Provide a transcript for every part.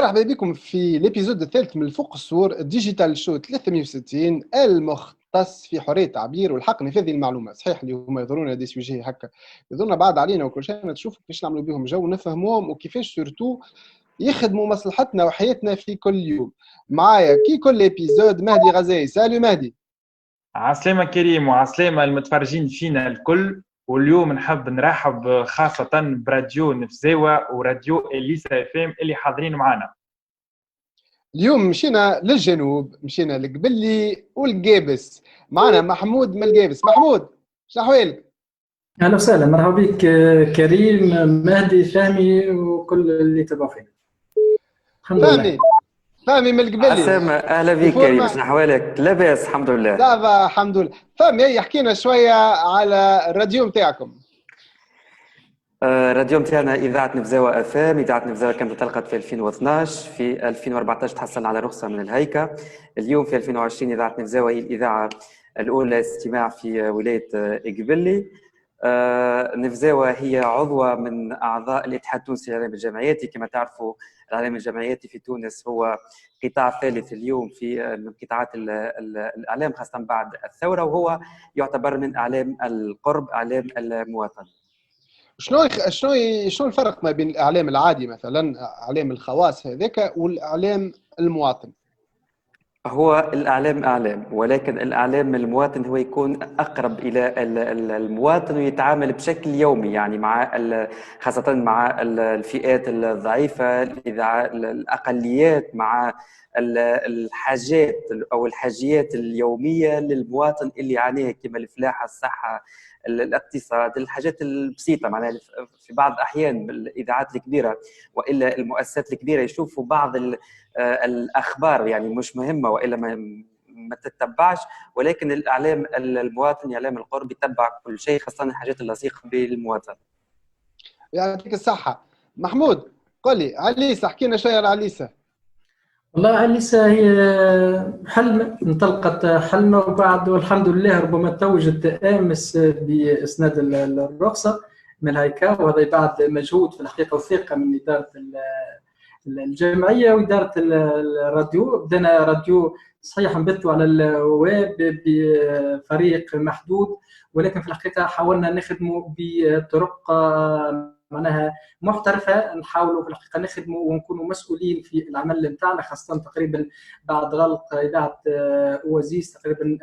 مرحبا بكم في الابيزود الثالث من الفوق السور ديجيتال شو 360 المختص في حريه التعبير والحق نفاذ المعلومات. صحيح اللي هما يظهرونا دي سوجي هكا يظهرونا بعد علينا وكل شيء، تشوفوا كيفاش نعملوا بهم جو نفهموهم وكيفاش سورتو يخدموا مصلحتنا وحياتنا في كل يوم. معايا كي كل ابيزود مهدي غزاي. سالو مهدي. عسلامة كريم وعسلامة المتفرجين فينا الكل. واليوم نحب نرحب خاصة براديو نفزاوة وراديو إليسا FM اللي حاضرين معنا. اليوم مشينا للجنوب، مشينا لقبلي والقابس. معنا محمود من القابس. محمود شنو احوالك؟ اهلا وسهلا، مرحبا بك كريم، مهدي، فهمي وكل اللي تبعوا فينا. الحمد لله. فهمي من القبلي. عسلامة، اهلا بك كريم، شنو احوالك؟ لاباس الحمد لله. لا الحمد لله. فهمي يحكينا شويه على الراديو نتاعكم. الراديو نتاعنا اذاعه نفزاوه FM. اذاعه نفزاوه كانت انطلقت في 2012، في 2014 تحصلنا على رخصه من الهيكا. اليوم في 2020 اذاعه نفزاوه هي الاذاعه الاولى استماع في ولايه قبلي. نفزاوه هي عضوه من اعضاء الاتحاد التونسي للاعلام الجمعياتي. كما تعرفوا الاعلام الجمعياتي في تونس هو قطاع ثالث اليوم في من قطاعات الاعلام، خاصه بعد الثوره، وهو يعتبر من اعلام القرب، اعلام المواطن. شنو الفرق ما بين الاعلام العادي مثلا اعلام الخواص هذاك والاعلام المواطن؟ هو الإعلام أعلام، ولكن الإعلام المواطن هو يكون أقرب إلى المواطن ويتعامل بشكل يومي، يعني مع خاصة مع الفئات الضعيفة، الأقليات، مع الحاجات أو الحاجيات اليومية للمواطن اللي يعانيها كما الفلاحة، الصحة، الاقتصاد، الحاجات البسيطة. معناها في بعض الأحيان بالإذاعات الكبيرة وإلا المؤسسات الكبيرة يشوفوا بعض الأخبار يعني مش مهمة وإلا ما تتبعش، ولكن الإعلام المواطن، إعلام القرب، يتبع كل شيء، خاصة الحاجات اللصيقة بالمواطن. يعطيك الصحة. محمود قل لي عليسة، احكي لنا شوية على عليسة. والله عليسة هي حلمة، انطلقت حلمة وبعد والحمد لله ربما توجت أمس بإسناد الرخصة من الهيكا، وهذا بعد مجهود في الحقيقة وثقة من إدارة الجمعية وإدارة الراديو. بدنا راديو صحيح نبثوا على الويب بفريق محدود، ولكن في الحقيقة حاولنا نخدموا بطرق معناها محترفة، نحاولوا في الحقيقة نخدموا ونكونوا مسؤولين في العمل نتاعنا، خاصة تقريبا بعد غلق إذاعة أوازيس تقريبا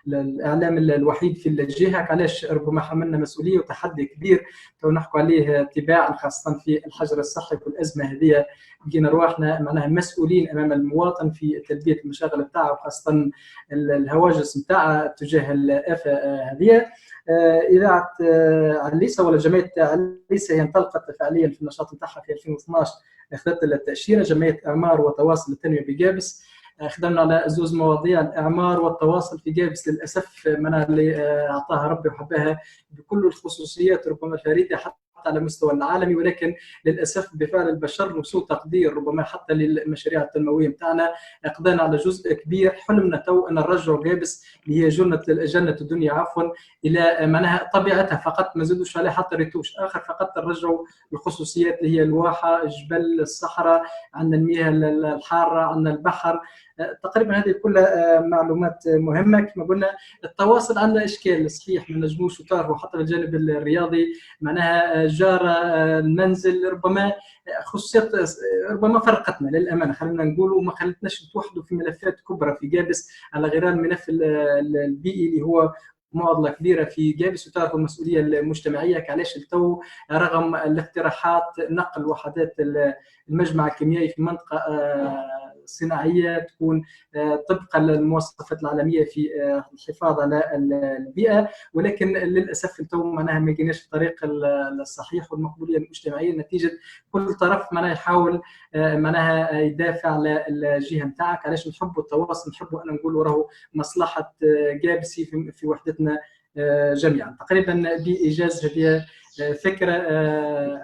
الاعلام الوحيد في الجهه. علاش ربما حملنا مسؤوليه وتحدي كبير تو نحكوا عليه تباعا، خاصه في الحجر الصحي والازمه هذه لقينا رواحنا معناها مسؤولين امام المواطن في تلبيه المشاغل نتاعه، وخاصه الهواجس نتاعها تجاه الافه هذه. اذاعه عليسة ولا جمعيه عليسة هي انطلقت فعليا في النشاط نتاعها في 2012، اخذت التاشيره جمعيه اعمار وتواصل التنميه بقابس. خدمنا على زوز مواضيع، الاعمار والتواصل في قابس. للاسف منها اللي اعطاها ربي وحبها بكل الخصوصيات ربما الفريده حتى على مستوى العالمي، ولكن للاسف بفعل البشر وسوء تقدير ربما حتى للمشاريع التنمويه نتاعنا قضينا على جزء كبير. حلمنا تو ان نرجعوا قابس اللي هي جنه الدنيا عفوا الى معناها طبيعتها فقط، ما زادوش عليها حتى ريتوش اخر، فقط نرجعوا الخصوصيات اللي هي الواحه، الجبل، الصحراء، عندنا المياه الحاره، عندنا البحر. تقريبا هذه كلها معلومات مهمه. كما قلنا التواصل عندنا اشكال صحيح، ما نجموش وتعرفوا حتى في الجانب الرياضي معناها جار المنزل ربما خصوصيات ربما فرقتنا للامانه، خلينا نقول، وما خلتناش نتوحدوا في ملفات كبرى في قابس على غير الملف البيئي اللي هو معضله كبيره في قابس. وتعرفوا المسؤوليه المجتمعيه علاش التو رغم الاقتراحات نقل وحدات المجمع الكيميائي في منطقه صناعيه تكون طبقا للمواصفات العالميه في الحفاظ على البيئه، ولكن للاسف التو معناها ما لقيناش الطريق الصحيح والمقبوليه المجتمعيه، نتيجه كل طرف معناها يحاول معناها يدافع على الجهه نتاعك. علاش نحبوا التواصل، نحبوا ان نقولوا راهو مصلحه قابسي في وحدتنا جميعا. تقريبا بايجاز هذه فكره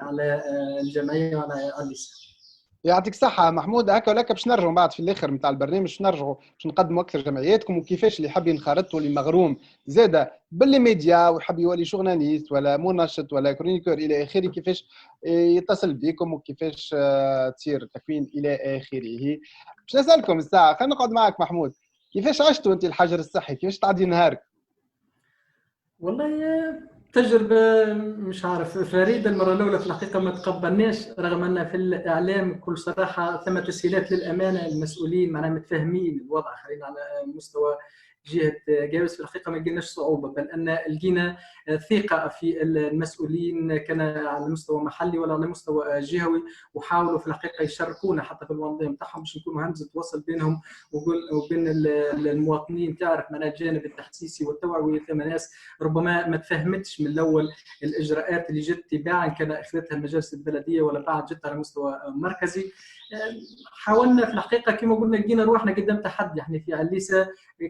على الجمعيه وعلى عليسة. يعطيك الصحة محمود. هكا ولا باش نرجعوا بعد في الاخر نتاع البرنامج، باش نرجعوا باش نقدموا اكثر جمعياتكم وكيفاش اللي يحب ينخرط واللي مغروم زاده باللي ميديا ويحب يولي جورناليست ولا منشط ولا كرونيكور الى اخره، كيفاش يتصل بكم وكيفاش تصير التكوين الى اخره. باش نسالكم الساعة، خلينا نقعد معك محمود، كيفاش عشتوا انت الحجر الصحي؟ كيفاش تعدي نهارك؟ والله تجربة مش عارف فريدة. المرة الأولى في الحقيقة ما تقبلناش، رغم أن في الإعلام بكل صراحة ثم تسهيلات للأمانة، المسؤولين معنا متفاهمين الوضع، خلينا على مستوى جهة جابس. في الحقيقة ما لقيناش صعوبة، بل أن لقينا ثقة في المسؤولين، كان على مستوى محلي ولا على مستوى جهوي، وحاولوا في الحقيقة يشاركونا حتى في المنظومة نتاعهم باش نكونوا همزة وصل بينهم وبين المواطنين. تعرف من الجانب التحسيسي والتوعوي ثم ناس ربما ما تفهمتش من الاول الاجراءات اللي جت تباعا كان اخذتها المجالس البلديه ولا بعد جت على مستوى مركزي. حاولنا في الحقيقه كما قلنا لقينا روحنا قدام تحدي. يعني في عليسه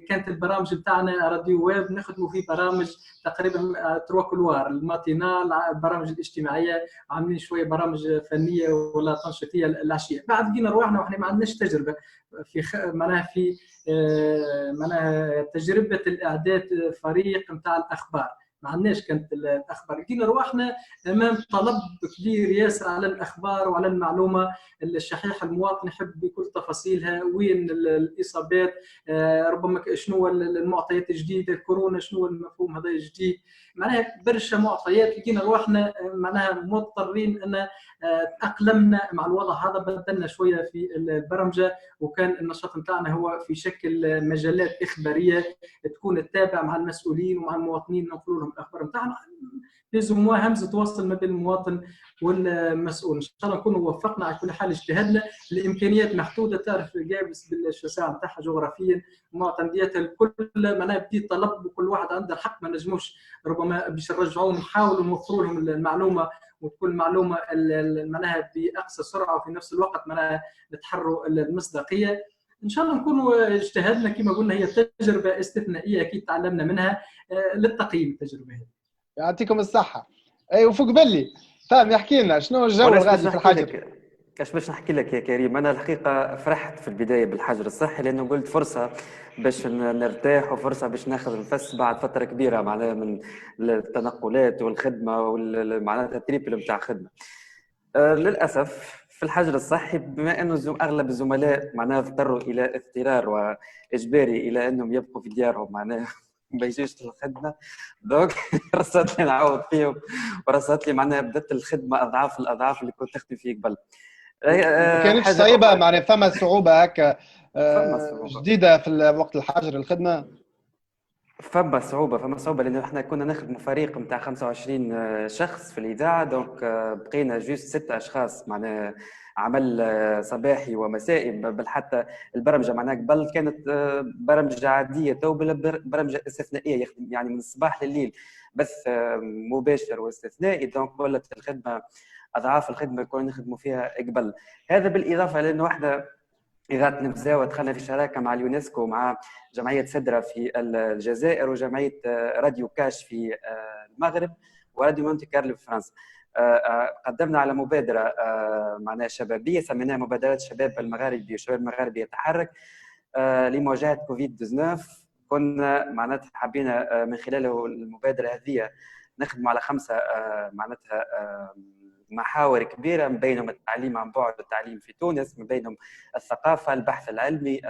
كانت البرامج بتاعنا راديو ويب نخدموا في برامج تقريبا تروكلوار الماتينال، البرامج الاجتماعيه، عاملين شويه برامج فنيه ولا تنشيطيه العشيه. بعد لقينا روحنا واحنا ما عندناش تجربه في معناها في معناها تجربه الاعداد فريق نتاع الاخبار، ما عندناش كانت الاخبار. لقينا رواحنا امام طلب كبير ياسر على الاخبار وعلى المعلومه الشحيحه. المواطن يحب بكل تفاصيلها، وين الاصابات، ربما شنو المعطيات الجديده، الكورونا شنو المفهوم هذا الجديد، معناها برشا معطيات. لقينا رواحنا معناها مضطرين ان تاقلمنا مع الوضع هذا، بدلنا شويه في البرمجه، وكان النشاط نتاعنا هو في شكل مجلات اخباريه تكون تتابع مع المسؤولين ومع المواطنين، ننقلوا لهم الاخبار نتاعنا. لازم همزه تواصل ما بين المواطن والمسؤول. ان شاء الله نكونوا وفقنا. على كل حال اجتهدنا، الامكانيات محدوده، تعرف جابس بالشاسعه نتاعها جغرافيا، معتمدياتها الكل معناها بدي طلب وكل واحد عنده الحق، ما نجموش ربما باش نرجعوهم نحاولوا نوفروا لهم المعلومه وتكون المعلومه معناها باقصى سرعه، وفي نفس الوقت معناها نتحروا المصداقيه. ان شاء الله نكونوا اجتهدنا. كما قلنا هي تجربه استثنائيه اكيد تعلمنا منها للتقييم التجربه هذه. يعطيكم الصحة. اي وفوق باللي فهم يحكي لنا شنو الجو الغادي في الحجر. كاش باش نحكي لك يا كريم، انا الحقيقه فرحت في البدايه بالحجر الصحي، لانه قلت فرصه باش نرتاح وفرصه باش ناخذ نفس بعد فتره كبيره معناها من التنقلات والخدمه معناتها التريبل نتاع خدمه. للاسف في الحجر الصحي بما انه اغلب الزملاء معناها اضطروا الى اضطرار واجباري الى انهم يبقوا في ديارهم معناها ما يجيش للخدمه، دونك رصت لي نعوض فيهم، ورصت لي معناها بدات الخدمه اضعاف الاضعاف اللي كنت نخدم فيه قبل. ما كانتش صعيبه معناها فما صعوبه هكا جديده في وقت الحجر الخدمه؟ فما صعوبه لانه احنا كنا نخدموا فريق نتاع 25 شخص في الاذاعه، دونك بقينا جوست 6 اشخاص معناها عمل صباحي ومسائي. بل حتى البرمجه معناها قبل كانت برمجه عاديه، تو برمجه استثنائيه يخدم يعني من الصباح لليل بث مباشر واستثنائي، دونك ولت الخدمه اضعاف الخدمه كنا نخدموا فيها قبل. هذا بالاضافه لانه احنا إذاعة نفزاوة دخلنا في شراكة مع اليونسكو ومع جمعية سدرة في الجزائر وجمعية راديو كاش في المغرب وراديو مونتي كارلو في فرنسا. قدمنا على مبادرة معناها شبابية سميناها مبادرة الشباب المغاربي والشباب المغاربي يتحرك لمواجهة كوفيد 19. كنا معناتها حبينا من خلال المبادرة هذه نخدم على 5 معناتها محاور كبيرة، من بينهم التعليم عن بعد والتعليم في تونس، من بينهم الثقافة، البحث العلمي،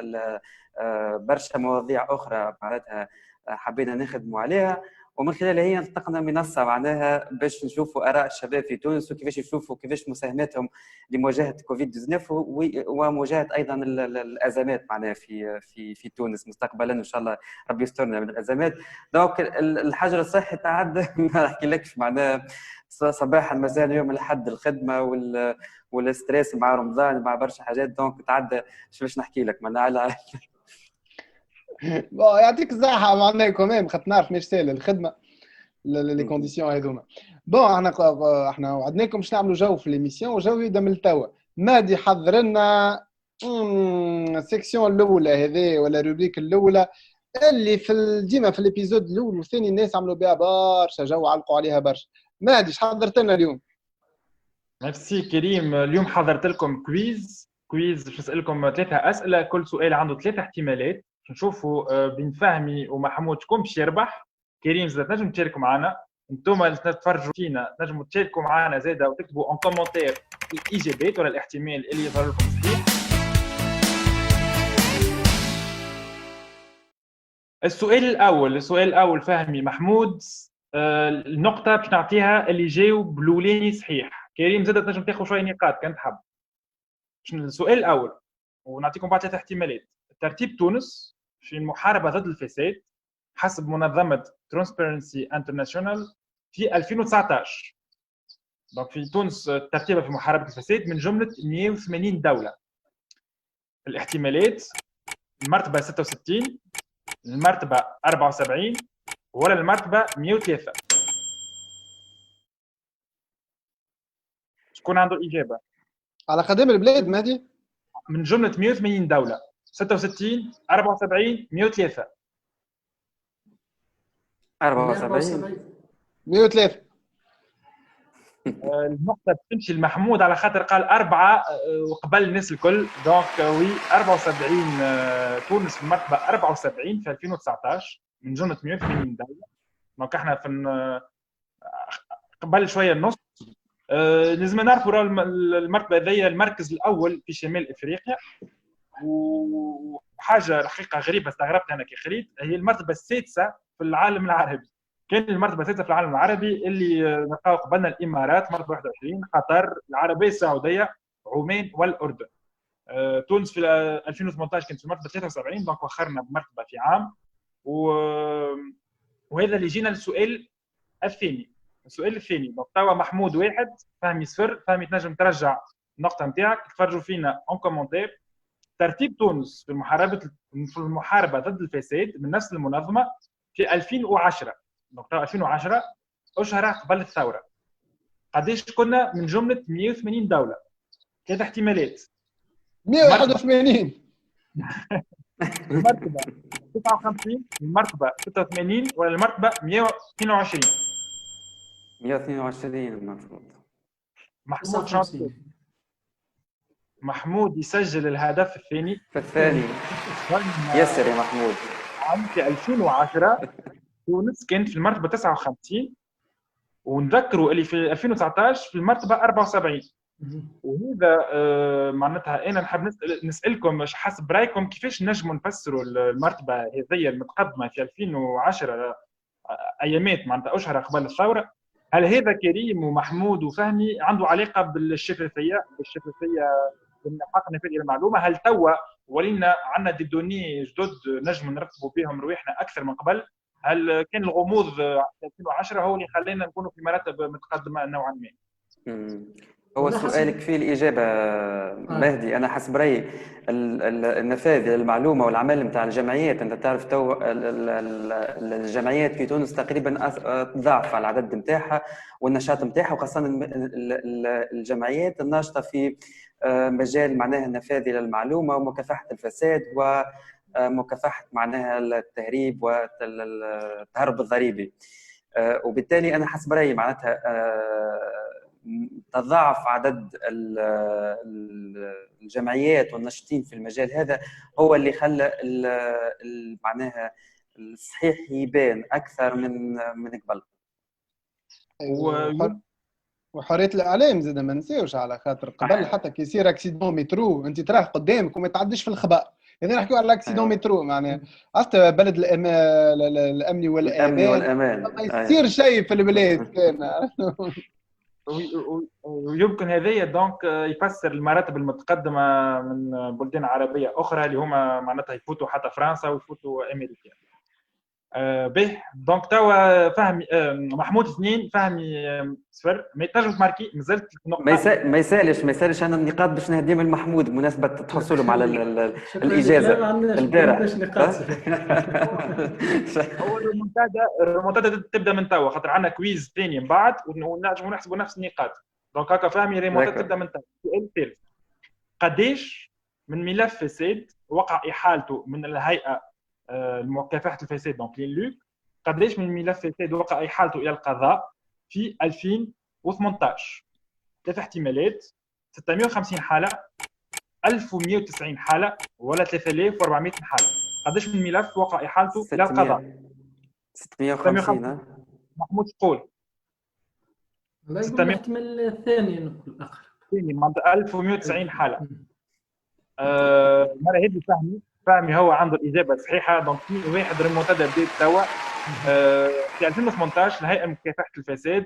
برشا مواضيع أخرى معناتها حبينا نخدموا عليها. ومن خلالها هي نطلقنا منصة معناها باش نشوفوا آراء الشباب في تونس وكيفاش يشوفوا كيفاش مساهمتهم لمواجهة كوفيد 19 ومواجهة أيضا الأزمات معناها في تونس مستقبلا إن شاء الله ربي يسترنا من الأزمات. دونك الحجر الصحي تعدى ما نحكي لكش معناها صباحا مساء يوم الاحد الخدمه والستريس مع رمضان مع برشا حاجات، دونك تعدى شو باش نحكي لك معناها على يعطيك الصحه معناها كمان خاطر نعرف مش سهله الخدمه لي كونديسيون هذوما. بون احنا وعدناكم باش نعملوا جو في ليميسيون وجو يبدا من التوا. مادي حضر لنا السيكسيون الاولى هذه ولا الروبريك الاولى اللي ديما في الابيزود الاول والثاني الناس عملوا بها برشا جو علقوا عليها برشا. مادي ايش حضرت لنا اليوم؟ ميرسي كريم. اليوم حضرت لكم كويز باش نسالكم 3 اسئله، كل سؤال عنده 3 احتمالات. نشوفوا بين فهمي ومحمود شكون باش يربح. كريم زاد نجم تشاركوا معنا، انتم اللي تتفرجوا فينا نجموا تشاركوا معنا زاده وتكتبوا ان كومنتير الاجابات ولا الاحتمال اللي يظهر لكم صحيح. السؤال الاول فهمي محمود، النقطه باش نعطيها اللي جاوب الاولاني صحيح. كريم زاد تنجم تاخذ شويه نقاط كان تحب. السؤال الاول ونعطيكم بعض 3 احتمالات. ترتيب تونس في المحاربه ضد الفساد حسب منظمه ترانسبيرنسي انترناشونال في 2019. دونك في تونس ترتيبها في محاربه الفساد من جمله 180 دوله. الاحتمالات: المرتبه 66، المرتبه 74، ولا المرتبه 103. شكون عنده اجابه؟ على قدام البلاد مهدي من جمله 180 دوله 66 74 103. 74. 103. النقطة تمشي لمحمود على خاطر قال 4 وقبل الناس الكل. دونك وي 74. تونس في المرتبة 74 في 2019 من جملة 180 دولة. دونك احنا في قبل شوية النص. لازم نعرفوا المرتبة هذه المركز الأول في شمال إفريقيا. وحاجة حقيقة غريبة استغربت أنا كي قريت، هي المرتبة السادسة في العالم العربي. كان المرتبه السادسه في العالم العربي اللي نلقاو قبلنا الامارات مرتبه 21، قطر، العربيه السعوديه، عمان والاردن. تونس في 2018 كانت في المرتبه 73، دونك وخرنا بمرتبه في عام. وهذا اللي جينا للسؤال الثاني. السؤال الثاني دونك توا محمود 1 فهمي 0. فهمي تنجم ترجع النقطه نتاعك. تفرجوا فينا اون كومنتير. ترتيب تونس في المحاربه ضد الفساد من نفس المنظمه في 2010. دونك 2010 اشهر قبل الثوره. قديش كنا من جمله 180 دوله؟ 3 احتمالات. 181. المرتبه 59، المرتبه 86، ولا المرتبه 122. 122 المفروض. محمود شاطر. محمود يسجل الهدف الثاني. في الثاني. يسر يا محمود. عام في 2010 تونس كانت في المرتبه 59، ونذكروا اللي في 2019 في المرتبه 74. وهذا معناتها انا نحب نسالكم مش حسب رايكم كيفاش نجموا نفسروا المرتبه هذه المتقدمه في 2010 ايامات معناتها اشهر قبل الثوره. هل هذا كريم ومحمود وفهمي عنده علاقه بالشفافيه بالحق نفاذ المعلومه؟ هل توا ولينا عندنا دي دوني جدد نجم نرتبوا بهم رواحنا اكثر من قبل؟ هل كان الغموض في 2010 هو اللي خلينا نكونوا في مراتب متقدمه نوعا ما؟ هو سؤالك فيه الإجابة مهدي. أنا حسب رأيي النفاذ للمعلومة والعمل نتاع الجمعيات، أنت تعرف تو الجمعيات في تونس تقريبا تضاعف على العدد نتاعها والنشاط نتاعها، وخاصة الجمعيات الناشطة في مجال معناها النفاذ للمعلومة ومكافحة الفساد ومكافحة معناها التهريب والتهرب الضريبي. وبالتالي أنا حسب رأيي معناتها تضاعف عدد الجمعيات والناشطين في المجال هذا هو اللي خلى معناها الصحيح يبان اكثر من قبل. وحريه الاعلام زاد ما نساوش، على خاطر قبل حتى كي يصير اكسيدون مترو انت تراه قدامك وما تعديش في الخباء. اذا نحكيو على الاكسيدون مترو معناها اصلا بلد الامن والامان ما يصير شيء في البلاد كان. ويمكن هذايا دونك يفسر المراتب المتقدمه من بلدان عربيه اخرى اللي هما معناتها يفوتوا حتى فرنسا ويفوتوا امريكا. به دونك توا فهمي محمود 2 فهمي 0. ما تنجم تماركي مازلت نقطه ما يسالش انا النقاط باش نهديهم لمحمود بمناسبه تحصلهم على الاجازه البارح. هو الريمونتادا تبدا من توا خاطر عندنا كويز ثاني من بعد ونجموا نحسبوا نفس النقاط. دونك هكا فهمي الريمونتادا تبدا من توا. السؤال الثالث: قديش من ملف فساد وقع احالته من الهيئه مكافحه الفساد دونك للوك، قديش من ملف فساد وقع احالته الى القضاء في 2018؟ ثلاث احتمالات: 650 حاله، 1190 حاله، ولا 3400 حاله. قداش من ملف وقع احالته الى القضاء؟ 650 ها؟ محمود تقول والله يقول 600 الاحتمال الثاني نقول اقرب. معناتها 1190 حاله. مرة هذه فهمي هو عنده الإجابة الصحيحة. دونك في واحد ريمونتادا بدات توا. في 2018 الهيئة لمكافحة الفساد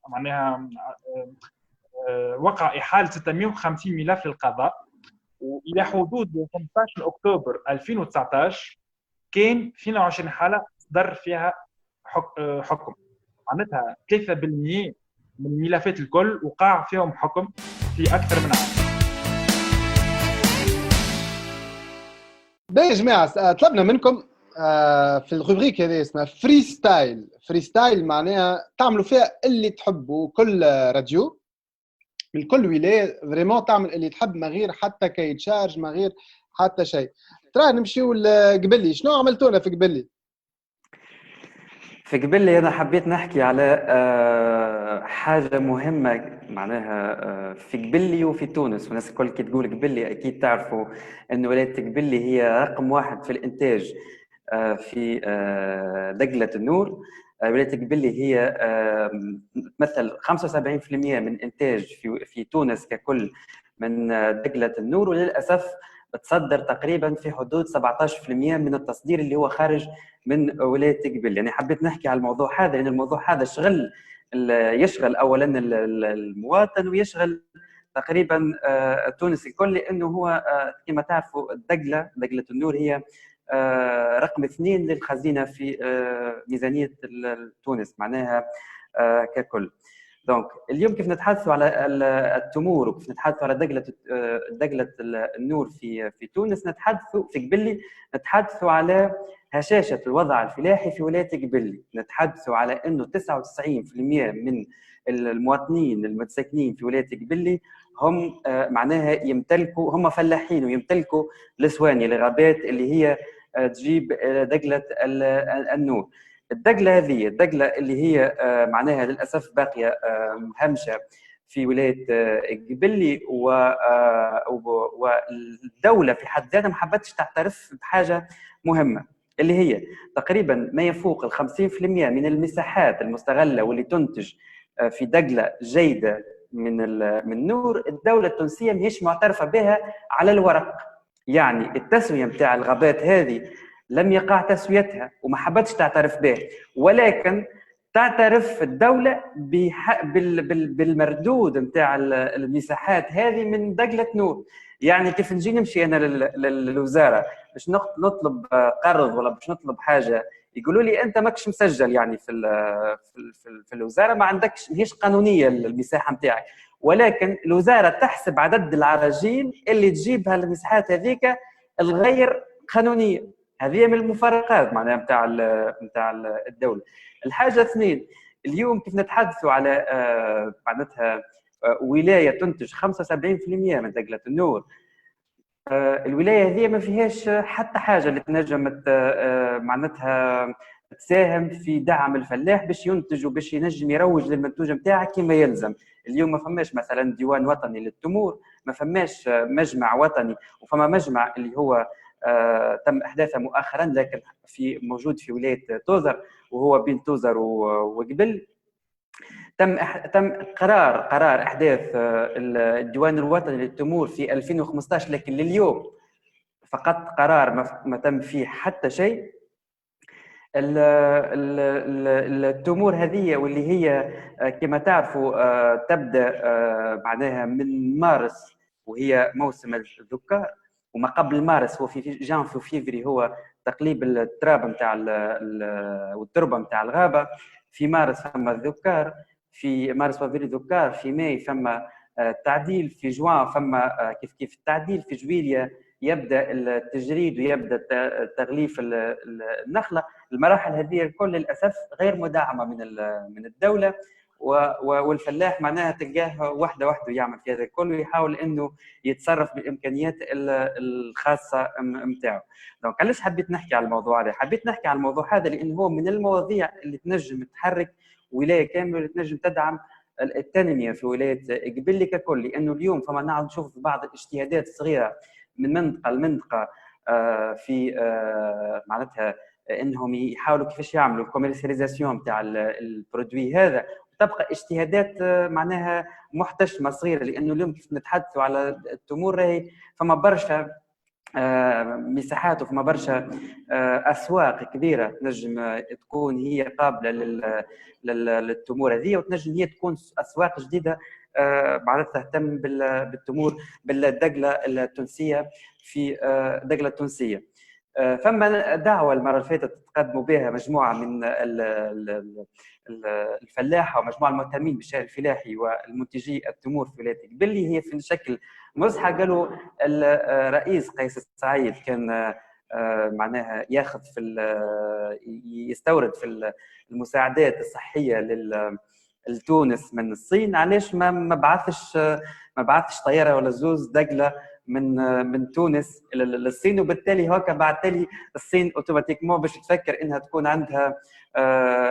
معناها وقع إحالة 650 ملف للقضاء، وإلى حدود 15 أكتوبر 2019 كان 22 حالة صدر فيها حكم. معناتها 3% من الملفات الكل وقع فيهم حكم في أكثر من عام. باهي يا جماعه، طلبنا منكم في الروبريك هذه اسمها فري ستايل. فري ستايل معناها تعملوا فيها اللي تحبوا، كل راديو من كل ولايه فريمون تعمل اللي تحب، ما غير حتى كي تشارج، ما غير حتى شيء. ترى نمشيو لقبلي. شنو عملتونا في قبلي؟ في قبل أنا حبيت نحكي على حاجة مهمة معناها في قبلي وفي تونس. والناس الكل كي تقول قبلي أكيد تعرفوا أن ولاية قبلي هي رقم واحد في الإنتاج في دقلة النور. ولاية قبلي هي تمثل 75% من إنتاج في تونس ككل من دقلة النور، وللأسف تصدر تقريبا في حدود 17% من التصدير اللي هو خارج من ولايه قبل. يعني حبيت نحكي على الموضوع هذا لان الموضوع هذا يشغل اولا المواطن، ويشغل تقريبا تونس الكل، لانه هو كما تعرفوا دقله النور هي رقم 2 للخزينه في ميزانيه تونس معناها ككل. دونك اليوم كيف نتحدثوا على التمور وكيف نتحدثوا على دقلة النور في تونس، نتحدثوا في قبلي نتحدثوا على هشاشة الوضع الفلاحي في ولاية قبلي. نتحدثوا على انه 99% من المواطنين المتساكنين في ولاية قبلي هم معناها يمتلكوا، هم فلاحين ويمتلكوا الاسواني الغابات اللي هي تجيب دقلة النور. الدقله هذه الدقله اللي هي معناها للاسف باقيه مهمشه في ولايه قبلي، والدوله في حد ذاتها ما حبتش تعترف بحاجه مهمه اللي هي تقريبا ما يفوق ال 50% من المساحات المستغله واللي تنتج في دقله جيده من النور. الدوله التونسيه ماهيش معترفه بها على الورق، يعني التسويه نتاع الغابات هذه لم يقع تسويتها وما حبتش تعترف به، ولكن تعترف الدولة بالمردود نتاع المساحات هذه من دقلة نور. يعني كيف نجي نمشي أنا للوزارة باش نطلب قرض ولا باش نطلب حاجة، يقولوا لي أنت ماكش مسجل يعني في الوزارة، ما عندكش، ماهيش قانونية المساحة نتاعك، ولكن الوزارة تحسب عدد العراجيل اللي تجيبها المساحات هذيك الغير قانونية. هذه من المفارقات معناها نتاع الدوله. الحاجه اثنين، اليوم كيف نتحدثوا على معناتها ولايه تنتج 75% من دقله النور، الولايه هذه ما فيهاش حتى حاجه اللي تنجم معناتها تساهم في دعم الفلاح باش ينتج وباش ينجم يروج للمنتوج نتاعه كما يلزم. اليوم ما فماش مثلا ديوان وطني للتمور، ما فماش مجمع وطني، وفما مجمع اللي هو تم احداثه مؤخرا لكن موجود في ولايه توزر، وهو بين توزر وقبل. تم قرار احداث الديوان الوطني للتمور في 2015، لكن لليوم فقط قرار ما تم فيه حتى شيء. التمور هذه واللي هي كما تعرفوا تبدا معناها من مارس، وهي موسم الذكار، وما قبل مارس هو في جانفي وفيفري هو تقليب التراب نتاع والتربه نتاع الغابه. في مارس فما الذكار، في مارس وفيفري ذكار، في ماي فما تعديل، في جوان فما كيف التعديل، في جويليا يبدا التجريد ويبدا تغليف النخله. المراحل هذه الكل للاسف غير مدعمه من الدوله، والفلاح معناها تلقاه وحده يعمل في هذا الكل ويحاول انه يتصرف بالامكانيات الخاصه نتاعو. دونك علاش حبيت نحكي على الموضوع هذا؟ حبيت نحكي على الموضوع هذا لانه هو من المواضيع اللي تنجم تحرك ولايه كامله، اللي تنجم تدعم التنميه في ولايه قبلي ككل، لانه اليوم فما نعرف نشوف بعض الاجتهادات الصغيره من منطقه لمنطقه في معناتها انهم يحاولوا كيفاش يعملوا الكوميرسياليزاسيون تاع البرودوي هذا، تبقى اجتهادات معناها محتشمه صغيره، لانه اليوم كيف نتحدثوا على التمور راهي فما برشا مساحات وفما برشا اسواق كبيره تنجم تكون هي قابله للتمور هذه، وتنجم هي تكون اسواق جديده بعد تهتم بالتمور بالدقله التونسيه في دقله تونسيه. فما دعوه المره اللي فاتت تقدموا بها مجموعه من الفلاحه ومجموعه المهتمين بالشارع الفلاحي والمنتجي التمور في ولايه قبلي، هي في شكل مزحه. قالوا الرئيس قيس سعيد كان معناها ياخذ في يستورد في المساعدات الصحيه لتونس من الصين، علاش ما بعثش طياره ولا زوز دقله من تونس للصين، وبالتالي هكا بالتالي الصين اوتوماتيكمون باش تفكر انها تكون عندها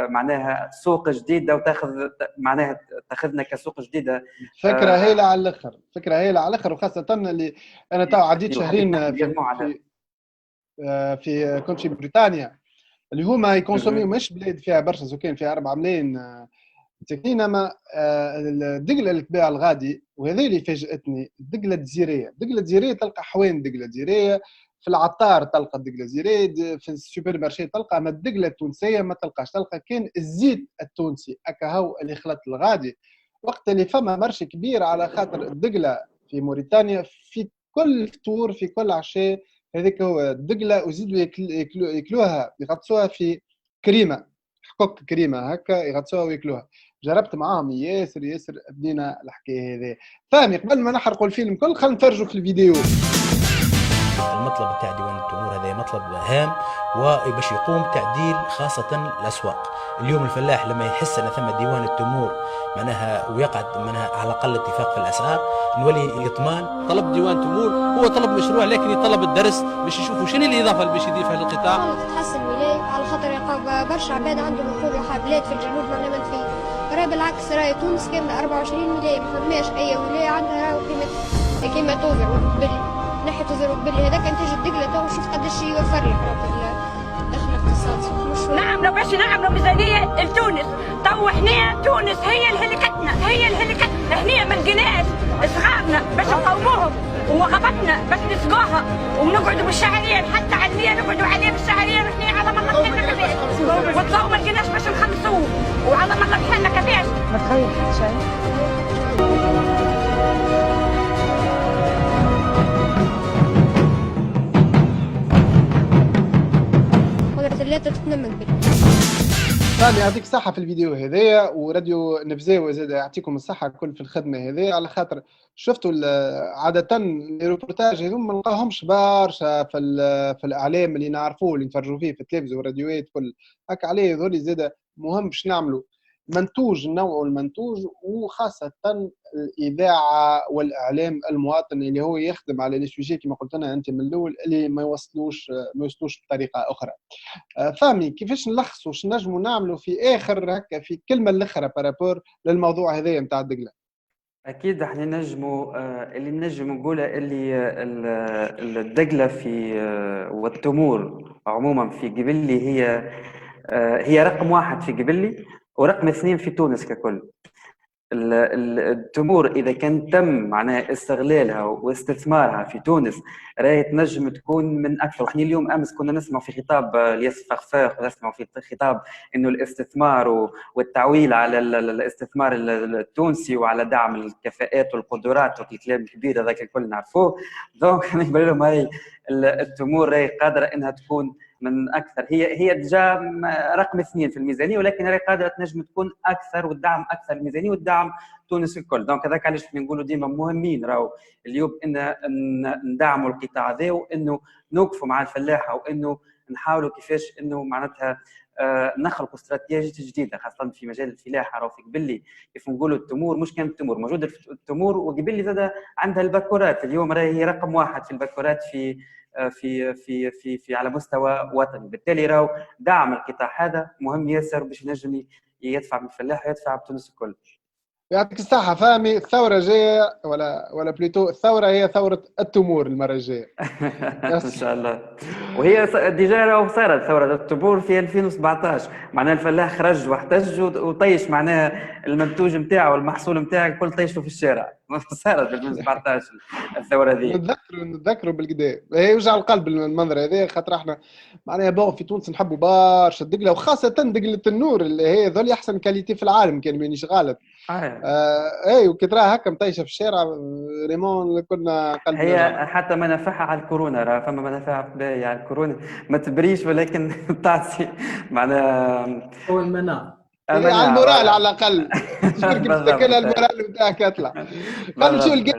معناها سوق جديده وتاخذ معناها تاخذنا كسوق جديده. فكره هايله على الاخر، فكره هايله على الاخر، وخاصه اللي انا تو عديت شهرين في كنت في بريطانيا اللي هما يكونسوميو مش بلاد فيها برشا سكان، فيها 4 ملايين ساكنين، اما الدقله اللي تباع الغادي وهذا اللي فاجاتني، الدقله الجزيريه. الدقله الجزيريه تلقى حوين دقله جزيريه، في العطار تلقى الدقله الجزيريه، في السوبر مارشي تلقى، اما الدقله التونسيه ما تلقاش. تلقى كان الزيت التونسي هكا هو اللي خلط الغادي، وقت اللي فما مرش كبير على خاطر الدقله في موريتانيا في كل فطور في كل عشاء هذيك هو الدقله، ويزيدوا ياكلوها يغطسوها في كريمه، حكوك كريمه هكا يغطسوها وياكلوها. جربت معاهم ياسر بدينا الحكايه هذه. فهمي قبل ما نحرقوا الفيلم كل خلينا نتفرجوا في الفيديو. المطلب تاع ديوان التمور هذا مطلب هام وباش يقوم تعديل خاصة الأسواق. اليوم الفلاح لما يحس أن ثم ديوان التمور معناها ويقعد معناها على الأقل اتفاق في الأسعار نولي يضمن. طلب ديوان تمور هو طلب مشروع، لكن يطلب الدرس باش يشوفوا شنو الإضافة اللي باش يضيفها للقطاع. تتحسن الولاية على خاطر يلقاو برشا عباد عندهم حقوق بلاد في الجنوب ما نعمل فيه. راهي بالعكس راهي تونس كاملة 24 ولاية، ما فماش أي ولاية عندها راهي قيمة توزر وقبل ناحية توزر وقبل هذاك انتاج الدقلة تو شوف قداش يوفر لك دخل اقتصادي. نعم لو باش نعملوا ميزانية لتونس، تو حنا تونس هي الهلكتنا، هي الهلكتنا، هنا ما لقيناش صغارنا باش نقوموهم وغبطنا باش نسقوها ونقعدوا بالشهرية حتى علمية نقعدوا عليه بالشهرية وحنا على ما لقينا كيفاش وتصاو ما لقيناش باش نخلصوه وعلى ما لقينا كيفاش ما تغير حتى شيء. لا تتنمق ثاني يعطيك الصحة في الفيديو هذايا، وراديو نبزاوي زاد يعطيكم الصحة الكل في الخدمة هذه، على خاطر شفتوا عادة الروبورتاج هذوما ما نلقاهمش برشا في الإعلام اللي نعرفوه اللي نتفرجوا فيه في التلفزيون والراديوات كل هكا. عليه يظهر زاد مهم باش نعملوا منتوج، نوع المنتوج، وخاصة الإذاعة والإعلام المواطن اللي هو يخدم على لي سوجي كما قلت لنا أنت من الأول اللي ما يوصلوش بطريقة أخرى. فهمي كيفاش نلخصوا واش نجموا نعملوا في آخر هكا في كلمة الأخرى بارابور للموضوع هذايا نتاع الدقلة؟ اكيد احنا نجموا اللي نجم نقوله اللي الدقله في والتمور عموما في قبلي هي رقم 1 في قبلي ورقم 2 في تونس ككل. التمور اذا كان تم معناها استغلالها واستثمارها في تونس راهي تنجم تكون من اكثر. وحنا اليوم امس كنا نسمع في خطاب الياس فخفاخ ونسمع في خطاب انه الاستثمار والتعويل على الاستثمار التونسي وعلى دعم الكفاءات والقدرات والكلام الكبير هذاك الكل نعرفوه. دونك نقول لهم هاي التمور راهي قادره انها تكون من اكثر، هي ديجا رقم 2 في الميزانيه، ولكن راهي قادره تنجم تكون اكثر والدعم اكثر الميزانيه والدعم تونس الكل. دونك هذاك علاش نقولوا ديما مهمين راهو اليوم ان ندعموا القطاع هذا وانه نوقفوا مع الفلاحه وانه نحاولوا كيفاش انه معناتها نخلقوا استراتيجيات جديده خاصه في مجال الفلاحه. راهو في قبلي كيف نقولوا التمور مش كان التمور موجوده في التمور، وقبلي زاد عندها الباكورات اليوم راهي رقم 1 في الباكورات في على مستوى وطني. بالتالي راهو دعم القطاع هذا مهم ياسر باش ينجم يدفع من الفلاح ويدفع بتونس الكل. يعطيك الصحة فهمي. الثورة جاية ولا بلوتو الثورة هي ثورة التمور المرة الجاية. ان شاء الله. وهي ديجا راهو صارت ثوره التبور في 2017، معناها الفلاح خرج واحتج وطيش معناها المنتوج نتاعو والمحصول نتاعو الكل طيشوا في الشارع. صارت في 2017 الثوره هذه. نتذكروا بالكدا، هي يوجع القلب المنظر هذا، خاطر احنا معناها باغ في تونس نحبوا برشا الدقله، وخاصه دقله النور اللي هي ذول احسن كاليتي في العالم كان مانيش غلط. اي وكي تراها هكا مطيشه في الشارع ريمون كنا قلبنا هي جامد. حتى منافعها على الكورونا، راه فما منافع باهيه على الكورونا، ما تبريش ولكن تعطي معناها هو المناعه. هي على المورال على الاقل. تشكر كيف تاكلها المورال نتاعك يطلع. قبل شو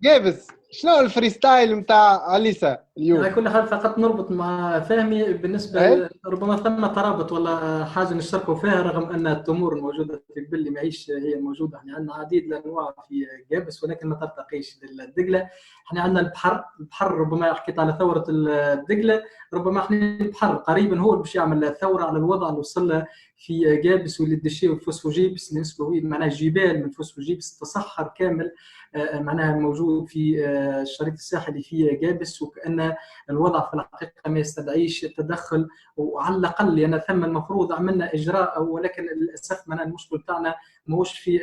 جابس شنو الفريستايل نتاع اليسا اليوم؟ على كل حال فقط نربط مع فهمي بالنسبه ربما ثم ترابط ولا حاجه نشتركوا فيها، رغم ان التمور الموجوده في بلي معيش هي موجوده. احنا عندنا عديد الانواع في جابس ولكن ما ترتقيش للدقله. احنا عندنا البحر ربما حكيت على ثوره الدقله، ربما احنا البحر قريبا هو اللي باش يعمل ثوره على الوضع اللي وصل له في جابس واللي الدشي والفوسفوجيبس اللي نسبه معناها جبال من الفوسفوجيبس تصحر كامل معناها موجود في الشريط الساحلي في جابس، وكأن الوضع في الحقيقة ما يستدعيش التدخل، وعلى الأقل لأن ثم المفروض عملنا إجراء، ولكن للأسف معناها المشكل تاعنا ماهوش في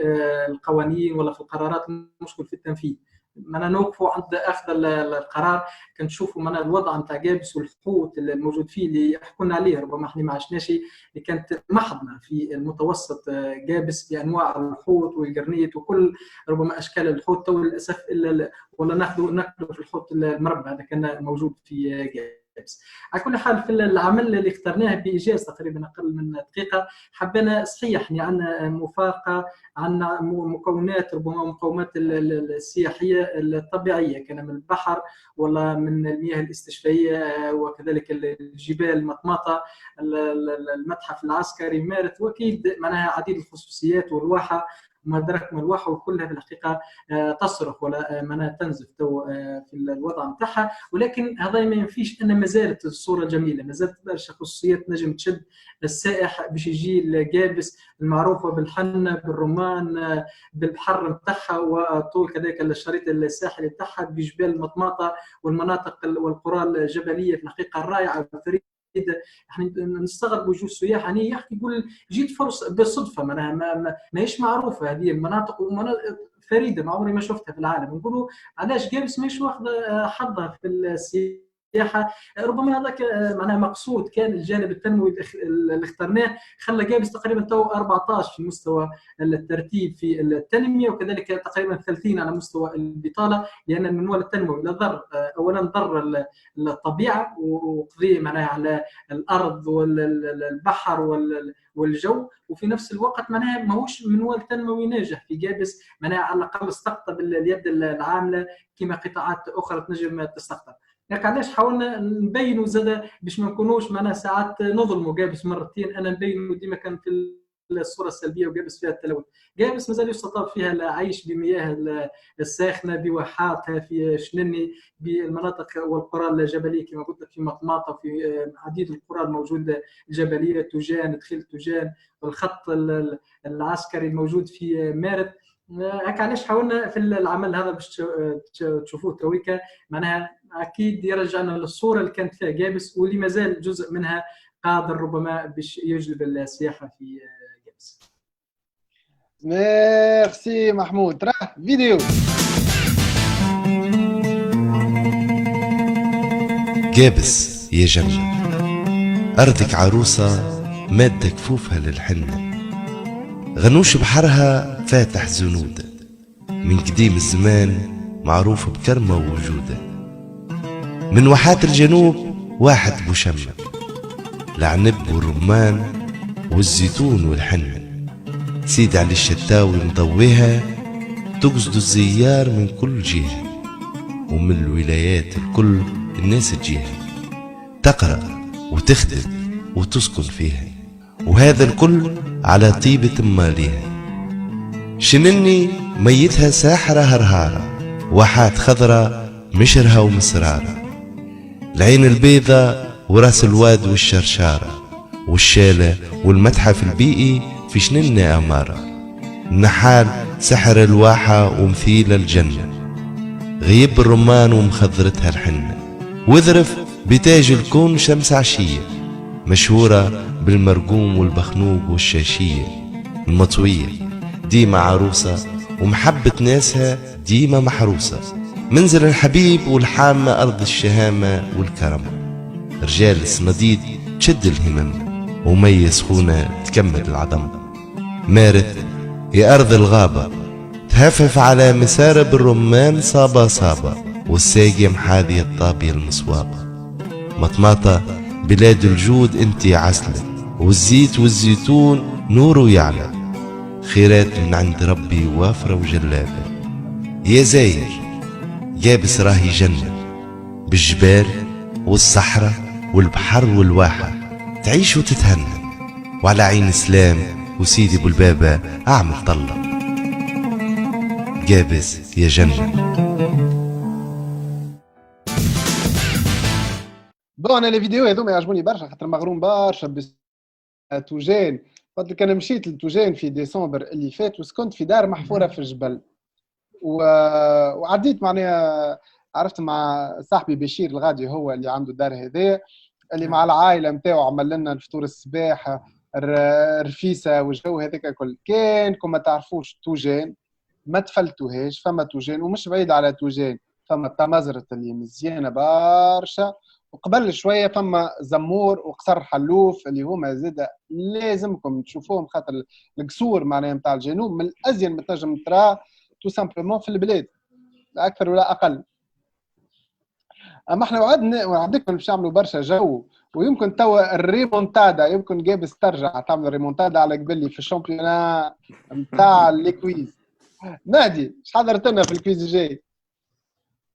القوانين ولا في القرارات، المشكل في التنفيذ. معناها نوقفوا عند اخذ القرار. كنشوفوا معناها الوضع نتاع جابس والحوت الموجود فيه اللي حكونا عليه، ربما احنا ما عشناش اللي كانت محضنا في المتوسط جابس بانواع الحوت والقرنيت وكل ربما اشكال الحوت. تو للاسف الا ولا ناكلوا في الحوت المربع هذا كان موجود في جابس. على كل حال في العمل اللي اخترناه بايجاز تقريبا اقل من دقيقه، حبينا صحيح يعني عندنا مفارقه، عندنا مكونات ربما مقومات السياحيه الطبيعيه كان من البحر ولا من المياه الاستشفائيه وكذلك الجبال مطماطه، المتحف العسكري مارت، واكيد معناها عديد الخصوصيات والواحه ما درك من الواحة، وكلها في الحقيقة تصرخ ولا معناها تنزف تو في الوضع نتاعها. ولكن هذا ما ينفيش أن ما زالت الصورة جميلة، ما زالت برشا خصوصيات نجم تشد السائح باش يجي لجابس المعروفة بالحنة بالرمان بالبحر نتاعها، وطول كذلك الشريط الساحلي نتاعها بجبال مطماطة والمناطق والقرى الجبلية في الحقيقة الرائعة والفريدة. احنا نستغرب وجوه السياح يعني يحكي يقول جيت فرصه بالصدفه، معناها ماهيش معروفه هذه المناطق ومناطق فريده ما عمري ما شفتها في العالم. نقولوا علاش جابس ماهيش واخذه حظها في السياحه؟ ربما هذاك معناها مقصود كان الجانب التنموي اللي اخترناه خلى جابس تقريبا تو 14 في مستوى الترتيب في التنميه، وكذلك تقريبا 30 على مستوى البطاله، لان المنوال التنموي ضر اولا ضر الطبيعه وقضيه معناها على الارض والبحر والجو، وفي نفس الوقت معناها ماهوش منوال تنموي ناجح في جابس، معناها على الاقل استقطب اليد العامله كما قطاعات اخرى تنجم تستقطب. يعني علاش حاولنا نبينوا زاد باش ما نكونوش معناها ساعات نظلموا جابس مرتين، انا نبينوا ديما كان في الصوره السلبيه وجابس فيها التلوث. جابس مازال يستطاب فيها العيش بمياه الساخنه بواحاتها في شنني بالمناطق والقرى الجبليه كما قلت لك في مطماطه وفي عديد القرى الموجوده الجبليه تجان دخيل تجان والخط العسكري الموجود في مارت. هكا علاش حاولنا في العمل هذا باش تشوفوه تويكا معناها اكيد يرجعنا للصوره اللي كانت فيها جابس واللي مازال جزء منها قادر ربما باش يجلب السياحه في جابس. ميرسي محمود. راه فيديو جابس يا جنة أرضك عروسة مادة كفوفها للحنة، غنوش بحرها فاتح زنودة، من قديم الزمان معروف بكرمة ووجودة. من واحات الجنوب واحد مشمم، العنب والرمان والزيتون والحنة، سيد علي الشتاوي مضويها، تقصد الزيار من كل جهة، ومن الولايات الكل الناس تجيها، تقرأ وتخدم وتسكن فيها، وهذا الكل على طيبة ماليها. شنني ميتها ساحرة هرهارة، واحات خضرة مشرها ومسرارة، العين البيضة وراس الواد والشرشارة، والشالة والمتحف البيئي في شننة أمارة، النحال سحر الواحة ومثيل الجنة، غيب الرمان ومخضرتها الحنة، وذرف بتاج الكون شمس عشية، مشهورة بالمرقوم والبخنوق والشاشية، المطوية ديما عروسة ومحبة ناسها ديما محروسة، منزل الحبيب والحامة أرض الشهامة والكرم، رجال الصناديد تشد الهمم ومي سخونة تكمل العظم، مارث يا أرض الغابة تهفف على مسارب الرمان صابة صابة، والساقية محاذية الطابية المصوابة، مطماطة بلاد الجود انتي عسلة، والزيت والزيتون نوره يعلى، خيرات من عند ربي وافرة وجلابة، يا زاير جابس راهي جنة، بالجبال والصحراء والبحر والواحة تعيش وتتهنى، وعلى عين سلام وسيدي ابو البابا اعمل طلة، جابس يا جنة. بون انا لي فيديو هذوما يعجبوني برشا خاطر مغروم برشا بتوجان. قلت لك انا مشيت لتوجان في ديسمبر اللي فات وسكنت في دار محفوره في الجبل وعديت معناها عرفت مع صاحبي بشير الغادي هو اللي عنده الدار هذه اللي مع العائله نتاعو عمل لنا الفطور الصباح الرفيسه والجو هذاك الكل. كان كما تعرفوش توجان ما تفلتوهاش، فما توجان ومش بعيد على توجان فما تمازرت اللي مزيانه برشا، وقبل شويه فما زمور وقصر حلوف اللي هما زاد لازمكم تشوفوهم خاطر القصور معناها نتاع الجنوب من الازين ما تنجم تراه تو سامبلومون في البلاد لا اكثر ولا اقل. اما احنا وعدكم باش نعملوا برشا جو، ويمكن توا الريمونتادا يمكن جابس ترجع تعمل ريمونتادا على قبلي في الشامبيونا نتاع الكويز. نادي اش حضرت لنا في الكويز الجاي؟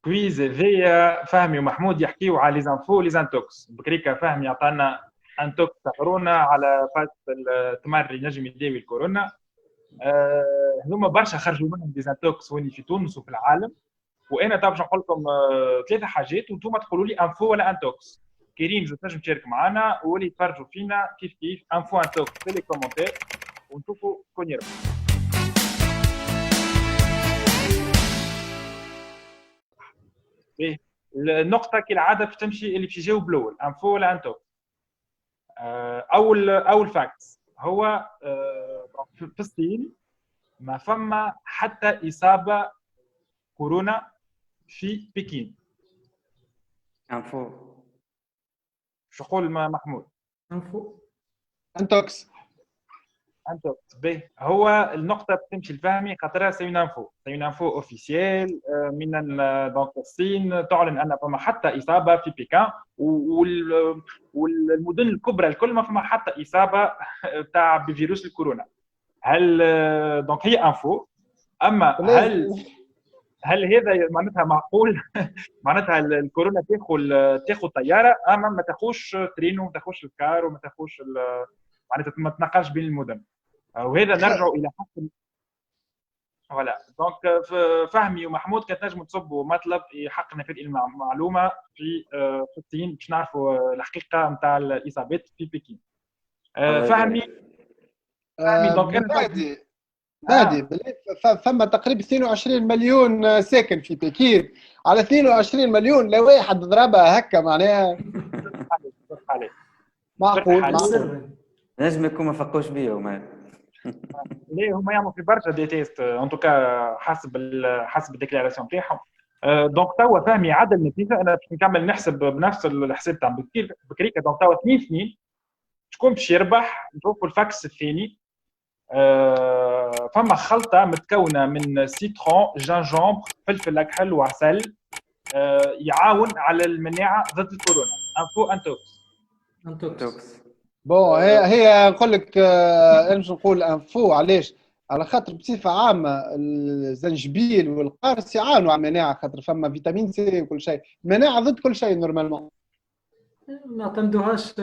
كويز هذايا فهمي ومحمود يحكيوا على لي زانفو لي زانتوكس. بكريكا فهمي عطانا انتوكس كورونا على فاس التمر اللي نجم يداوي الكورونا. هذوما برشا خرجوا منهم دي زانتوكس وين في تونس وفي العالم، وانا باش نقول لكم ثلاثه حاجات وانتم تقولوا لي انفو ولا انتوكس. كريم جو تنجم تشارك معنا واللي يتفرجوا فينا كيف كيف انفو انتوكس في لي كومونتير ونشوفوا شكون يربح. النقطة كالعادة باش تمشي اللي باش يجاوب الأول انفو ولا انتوكس. أول فاكتس هو في الصين ما فما حتى إصابة كورونا في بكين. انفو. شو يقول محمود؟ انفو. انتوكس. انتوكس باهي. هو النقطة بتمشي الفهمي خاطرها سي اون انفو اوفيسيال من دونك الصين تعلن ان فما حتى إصابة في بكين والمدن الكبرى الكل ما فما حتى إصابة تاع بفيروس الكورونا. هل دونك هي انفو، اما هل هذا معناتها معقول؟ معناتها الكورونا تاخذ طياره اما ما تاخذش ترينو ما تاخذش الكار وما تاخذش معناتها ما تنقلش بين المدن، وهذا نرجع الى حق فوالا. دونك فهمي ومحمود كانت نجموا تصبوا مطلب يحقنا في المعلومه في الصين باش نعرفوا الحقيقه نتاع الاصابات في بكين. فهمي دونك نادي ثم تقريبا 22 مليون ساكن في بكين، على 22 مليون لو واحد ضربها هكا معناها معقول نجم يكون ما فقوش بيه وما ليه هما يعملوا في برشا دي تيست ان توكا حسب الديكلاراسيون تاعهم. دونك توا فهمي عدل النتيجه. انا باش نكمل نحسب بنفس الحساب تاع بكريكا. دونك توا 2-2 شكون باش يربح؟ نشوفوا الفاكس الثاني. فما خلطه متكونه من سيترون جينجومبر فلفل اكحل وعسل يعاون على المناعه ضد الكورونا. انفو انتوكس. بون هي نقول لك انا مش نقول انفو علاش؟ على خاطر بصفه عامه الزنجبيل والقارص يعاونوا على المناعه خاطر فما فيتامين سي وكل شيء، المناعه ضد كل شيء نورمالمون. ما اعتمدوهاش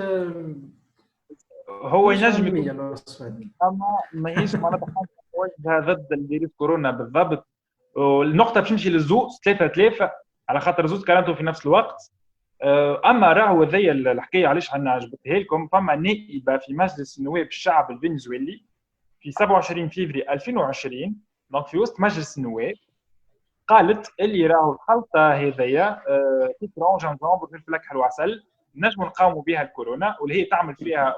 هو ينجم يكون اما ماهيش معناتها حاجه ضد الفيروس كورونا بالضبط. والنقطه باش نمشي للزوز 3-3 على خاطر زوز كلامته في نفس الوقت. اما راهو هذيا الحكايه علاش انا عجبتها لكم. فما نائبه في مجلس النواب الشعب الفنزويلي في 27 فيفري 2020 دونك في وسط مجلس النواب قالت اللي راهو الخلطه هذيا سيترون جنجامبر فلفل اكحل وعسل نجموا نقاوموا بها الكورونا واللي هي تعمل فيها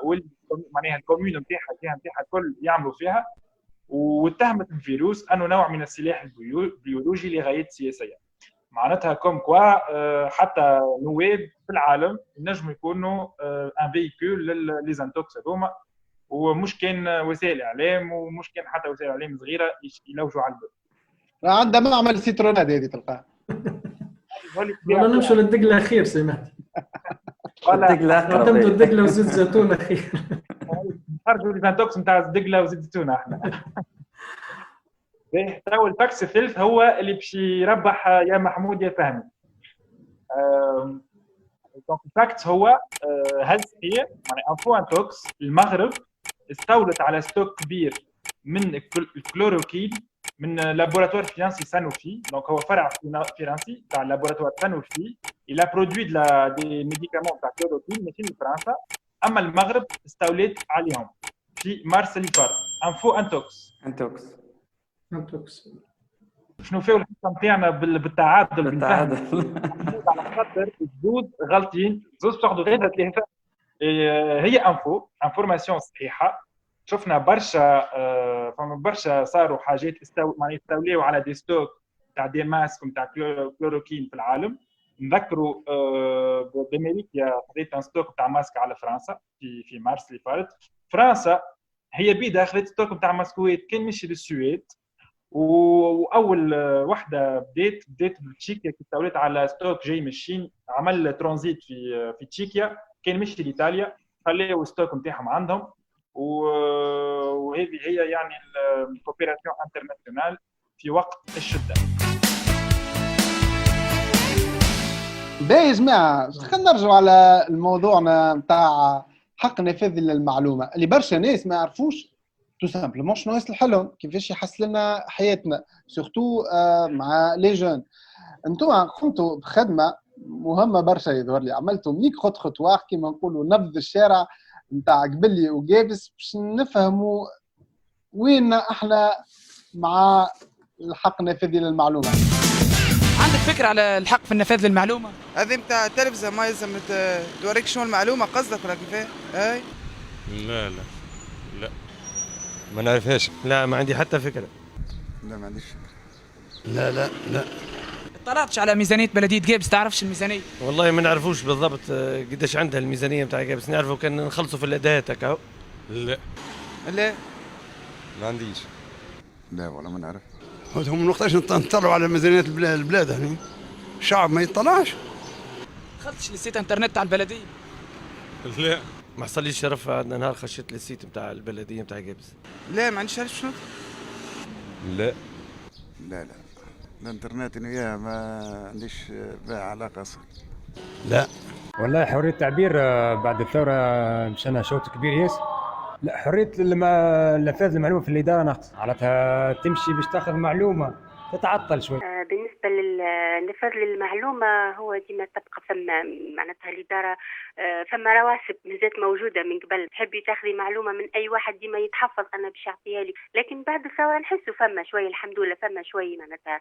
معناها الكوميون نتاعها الجهه نتاعها الكل يعملوا فيها، واتهمت الفيروس انه نوع من السلاح البيولوجي لغايات سياسيه. معناتها كوم كوا حتى نواب في العالم ينجموا يكونوا ان فيكول للزانتوكس هذوما، ومش كان وسائل اعلام ومش كان حتى وسائل اعلام صغيره يلوجوا على الباب. عندها معمل سيترونات هذه تلقاها. والله نمشوا للدقله خير سمعت. الدقله قدمتوا الدقله وزيت زيتون خير. خرجوا الزانتوكس نتاع الدقله وزيت زيتون احنا. تو الفاكس الثالث هو اللي باش يربح يا محمود يا فهمي. دونك الفاكس هو هل صحيح يعني انفو انتوكس المغرب استولت على ستوك كبير من الكلوروكين من لابوراتوار فرنسي سانوفي، دونك هو فرع فرنسي تاع لابوراتوار سانوفي الى برودوي دي ميديكامون تاع كلوروكين ماشي من فرنسا، اما المغرب استولت عليهم في مارس اللي فات. انفو انتوكس شنو فيه القصه نتاعنا بالتعادل بالتعادل على خاطر زوز غلطين زوز تاخذوا غير ثلاثه. هي انفورماسيون صحيحه، شفنا برشا فما برشا صاروا حاجات معناها استولوا على دي ستوك تاع دي ماسك نتاع كلوروكين في العالم. نذكروا بامريكا خذت ان ستوك تاع ماسك على فرنسا في مارس اللي فات. فرنسا هي بيدها خذت ستوك تاع ماسكوات كان مشي للسويد، واول وحده بدات بتشيكيا كي استولت على ستوك جاي من الصين، عمل ترانزيت في تشيكيا كان مشي لايطاليا، خليوا الستوك نتاعهم عندهم. وهذه هي يعني الكوبيراسيون انترناسيونال في وقت الشده. باهي يا جماعه خلينا نرجعوا على الموضوعنا نتاع حق نفاذ للمعلومه اللي برشا ناس ما يعرفوش تو سامبلومون شنو يصلح لهم، كيفاش يحسن لنا حياتنا سورتو مع لي جون. انتم قمتوا بخدمه مهمه برشا يظهر لي، عملتوا ميكرو تروتوار كيما نقولوا نبذ الشارع نتاع قبلي وجابس باش نفهموا وين احنا مع الحق النفاذ للمعلومه. عندك فكره على الحق في النفاذ للمعلومه؟ هذه نتاع التلفزه ما يلزم توريك شنو المعلومه قصدك ولا كيفاه؟ اي لا ما نعرفهاش. لا ما عندي حتى فكره. لا ما عنديش فكره. لا اطلعتش على ميزانيه بلديه جابس؟ تعرفش الميزانيه؟ والله ما نعرفوش بالضبط قداش عندها الميزانيه نتاع جابس، نعرفوا كان نخلصوا في الاداءات هكا. لا ما عنديش. لا والله ما نعرف. هم من وقتاش نطلعوا على ميزانيات البلاد هنا الشعب ما يطلعش. دخلتش للسيت انترنت تاع البلديه؟ لا ما حصليش شرف عندنا نهار خشيت للسيت نتاع البلديه نتاع جابس. لا ما عنديش عارف شنو. لا الانترنت انا وياه ما عنديش بها علاقه اصلا. لا والله حريه التعبير بعد الثوره مشينا شوط كبير ياسر. لا حريه نفاذ المعلومه في الاداره ناقص، معناتها تمشي باش تاخذ معلومه تتعطل شوي. بالنسبه للنفاذ للمعلومه هو ديما تبقى معناتها الاداره فما رواسب مازالت موجوده من قبل، تحبي تاخذي معلومه من اي واحد ديما يتحفظ انا باش يعطيها لك، لكن بعد الثوره نحسوا فما شويه الحمد لله فما شويه معناتها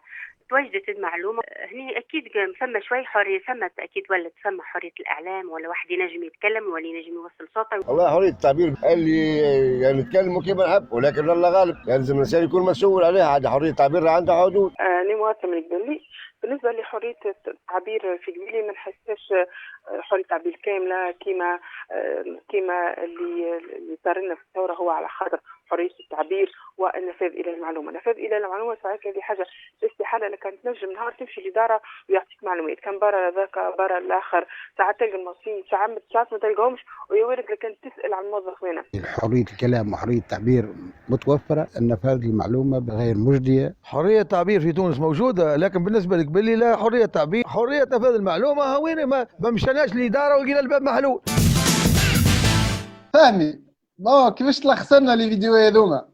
توجدت المعلومه هني اكيد فما شويه حريه، فما اكيد ولات فما حريه الاعلام ولا واحد ينجم يتكلم ولا ينجم يوصل صوته. والله حريه التعبير اللي يعني نتكلموا كيف نحب، ولكن الله غالب لازم الانسان يكون مسؤول عليها. عاد حريه التعبير عندها حدود. أنا مواطن من قبلي. بالنسبة لحرية التعبير في قبلي ما نحسش حرية التعبير كاملة كيما اللي صار لنا في الثورة، هو على خاطر حرية التعبير والنفاذ إلى المعلومة. النفاذ إلى المعلومة ساعات هذه حاجة استحالة انك تنجم نهار تمشي لإدارة ويعطيك معلومات، كان برا ذاك برا الآخر، ساعات تلقى الموظفين ساعات ما تلقاهمش ويوريك لكن تسأل عن الموظف وينه. حرية الكلام وحرية التعبير متوفرة، النفاذ المعلومة غير مجدية. حرية التعبير في تونس موجودة، لكن بالنسبة لقبلي لا حرية تعبير. حرية نفاذ المعلومة هوين ما مشيناش للإدارة ولقينا الباب محلول. فهمي كيفاش تلخص لنا لي فيديو هذوما؟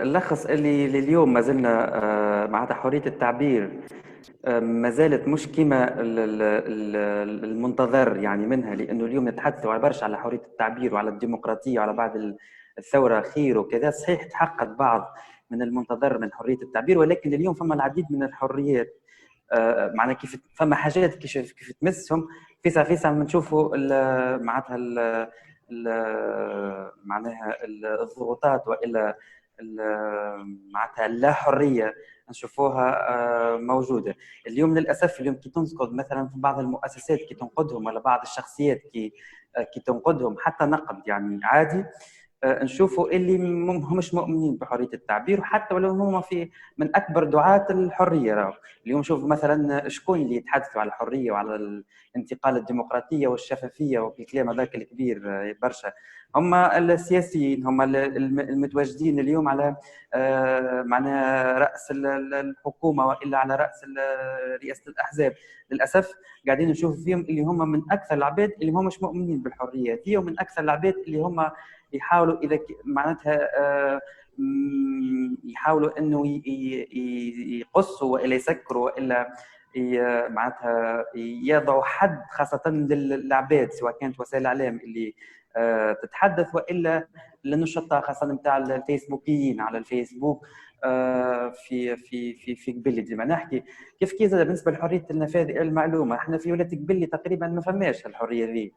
اللخص اللي لليوم ما زلنا معناتها حرية التعبير ما زالت مش كما المنتظر يعني منها، لأنه اليوم نتحدثوا برشا على حرية التعبير وعلى الديمقراطية وعلى بعد الثورة خير وكذا. صحيح تحقق بعض من المنتظر من حرية التعبير، ولكن اليوم فما العديد من الحريات معناها كيف فما حاجات كيف تمسهم فيسا بنشوفوا معناتها معناها الضغوطات والا معناتها اللا حريه نشوفوها موجوده اليوم للاسف. اليوم كي تنقد مثلا في بعض المؤسسات كي تنقدهم ولا بعض الشخصيات كي تنقدهم حتى نقد يعني عادي، نشوفوا اللي همش مؤمنين بحريه التعبير، وحتى ولو هم في من اكبر دعاة الحريه. راهو اليوم شوف مثلا شكون اللي يتحدثوا على الحريه وعلى الانتقال الديمقراطيه والشفافيه والكلام هذاك الكبير برشا، هم السياسيين، هم المتواجدين اليوم على معناها راس الحكومه والا على راس رئاسه الاحزاب. للاسف قاعدين نشوف فيهم اللي هم من اكثر العباد اللي هم مش مؤمنين بالحريه دي، ومن اكثر العباد اللي هم يحاولوا اذا معناتها يحاولوا انه يقصوا والا يسكروا والا معناتها يضعوا حد خاصه للعباد، سواء كانت وسائل الاعلام اللي تتحدث والا للنشطاء خاصه نتاع الفيسبوكيين على الفيسبوك. في قبلي ديما نحكي كيف بالنسبه لحريه النفاذ المعلومه، احنا في ولايه قبلي تقريبا ما فماش الحريه ذي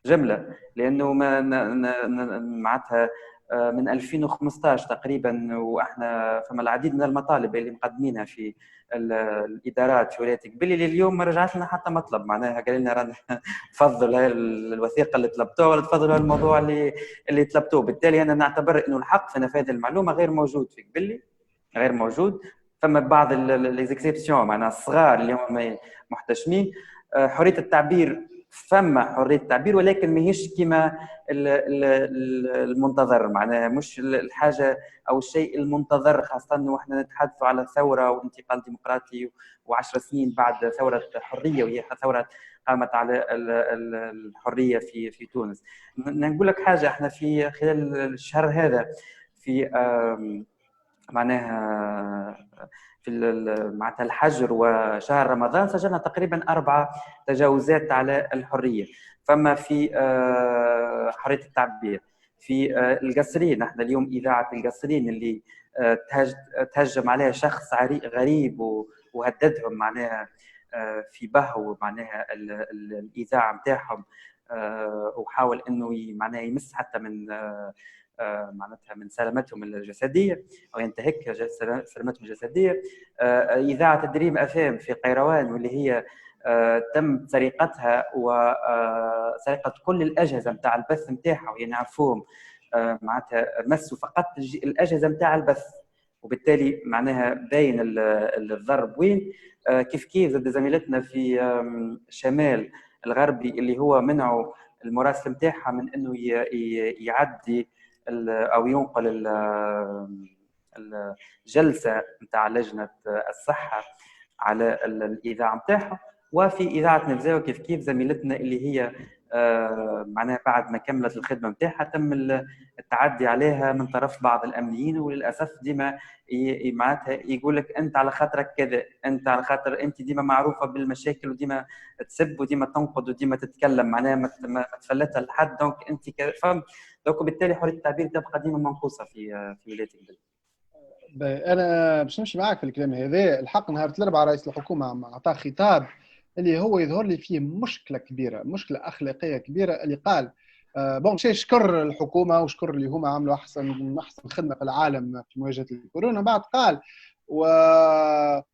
جمله، لانه معناتها من 2015 تقريبا واحنا فما العديد من المطالب اللي مقدمينها في الادارات في ولايه قبلي لليوم ما رجعت لنا حتى مطلب، معناها قال لنا رانا تفضلوا الوثيقه اللي طلبتوها ولا تفضلوا الموضوع اللي طلبتوه. بالتالي انا نعتبر انه الحق في نفاذ المعلومه غير موجود في قبلي، غير موجود. فما بعض ليزيكسيبسيون معناها الصغار اللي هم محتشمين. حريه التعبير فما حريه التعبير، ولكن ماهيش كما المنتظر، معناها مش الحاجه او الشيء المنتظر، خاصه واحنا نتحدثوا على ثوره وانتقال ديمقراطي و10 سنين بعد ثوره حريه، وهي ثوره قامت على الحريه في تونس. نقول لك حاجه، احنا في خلال الشهر هذا في معناها في معناتها الحجر وشهر رمضان سجلنا تقريبا 4 تجاوزات على الحريه. فما في حريه التعبير في القصرين، احنا اليوم اذاعه القصرين اللي تهجم عليها شخص غريب وهددهم معناها في بهو معناها الاذاعه نتاعهم، وحاول انه معناها يمس حتى من معناتها من سلامتهم الجسديه او ينتهك سلامتهم الجسديه. اذاعه دريم افام في قيروان واللي هي تم سرقتها وسرقه كل الاجهزه نتاع البث نتاعها، وهي نعرفوهم معناتها مسوا فقط الاجهزه نتاع البث، وبالتالي معناها باين الضرب وين. كيف زاد زميلتنا في شمال الغربي اللي هو منعوا المراسل نتاعها من انه يعدي او ينقل الجلسه نتاع لجنه الصحه على الاذاعه نتاعها. وفي اذاعه نفزاوي كيف زميلتنا اللي هي معناها بعد ما كملت الخدمه نتاعها تم التعدي عليها من طرف بعض الامنيين، وللاسف ديما معناتها يقول لك انت على خاطرك كذا، انت على خاطر انت ديما معروفه بالمشاكل وديما تسب وديما تنقد وديما تتكلم، معناها ما تفلتها لحد، دونك انت فهمت. دونك بالتالي حريه التعبير تبقى ديما منقوصه في ولايه قبلي. انا باش نمشي معاك في الكلام هذا. الحق نهار الاربعاء رئيس الحكومه اعطاه خطاب اللي هو يظهر لي فيه مشكله كبيره، مشكله اخلاقيه كبيره، اللي قال بون شيء شكر الحكومه وشكر اللي هما عملوا احسن خدمه في العالم في مواجهه الكورونا. بعد قال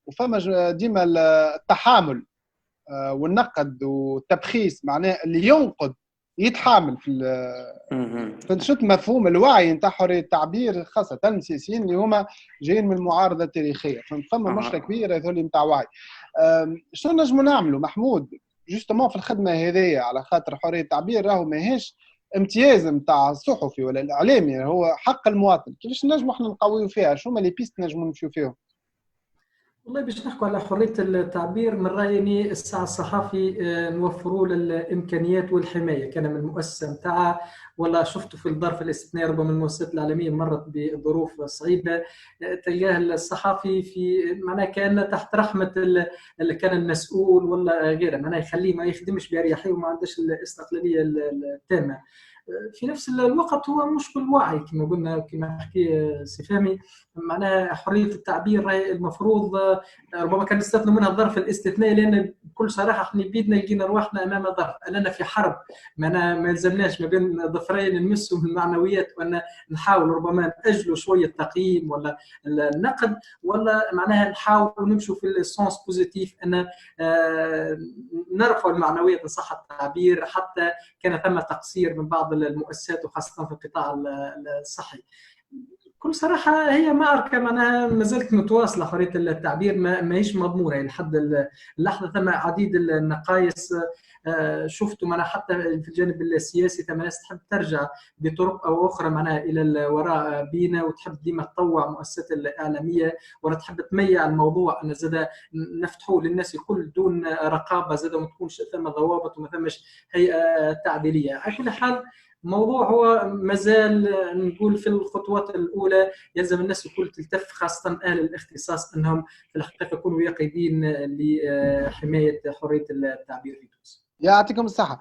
وفما ديما التحامل والنقد والتبخيس، معناه اللي ينقد يتحامل في شفت مفهوم الوعي نتاع حريه التعبير، خاصه السياسيين اللي هما جايين من المعارضه التاريخيه. فما مشكله كبيره هذول نتاع وعي. شنو نجموا نعملوا محمود جوستومون في الخدمه هذه، على خاطر حريه التعبير راهو ماهيش امتياز نتاع الصحفي ولا الاعلامي، يعني هو حق المواطن. كيفاش نجموا احنا نقويوا فيها؟ شنو هما لي بيست نجموا نمشيو فيهم؟ والله باش نحكوا على حرية التعبير، من رأيي إني الساعة الصحافي نوفروا له الإمكانيات والحماية. كان من المؤسسة متاعها ولا شفته في الظرف الاستثنائي، ربما المؤسسات العالمية مرت بظروف صعيبة، تلقاه الصحافي في معناها كأنه تحت رحمة اللي كان المسؤول ولا غيره، معناها يخليه ما يخدمش بأريحية وما عندش الاستقلالية التامة. في نفس الوقت هو مش بالوعي كما قلنا، كما حكي سي فهمي، معناها حريه التعبير المفروض ربما كان نستثنوا منها الظرف الاستثنائي، لان بكل صراحه احنا بيدنا لقينا رواحنا امام ظرف اننا في حرب، ما يلزمناش ما بين ظفرين نمسوا المعنويات، وان نحاول ربما ناجلوا شويه التقييم ولا النقد، ولا معناها نحاول نمشوا في السونس بوزيتيف ان نرفع المعنويات ان صح التعبير، حتى كان ثم تقصير من بعض المؤسسات وخاصه في القطاع الصحي. بكل صراحة هي معركة معناها ما زالت متواصلة، حرية التعبير ما هيش مضمونة يعني لحد اللحظة. ثم عديد النقائص شفتوا معناها حتى في الجانب السياسي، ثم ناس تحب ترجع بطرق أو أخرى معناها إلى الوراء بينا، وتحب ديما تطوع مؤسسات الإعلامية، ولا تحب تميع الموضوع أن زاد نفتحوه للناس الكل دون رقابة، زاد ما تكونش ثم ضوابط وما ثمش هيئة تعديلية. على كل حال الموضوع هو مازال نقول في الخطوات الأولى، يلزم الناس الكل تلتف خاصة أهل الاختصاص أنهم في الحقيقة يكونوا يقظين لحماية حرية التعبير في تونس. يعطيكم الصحة.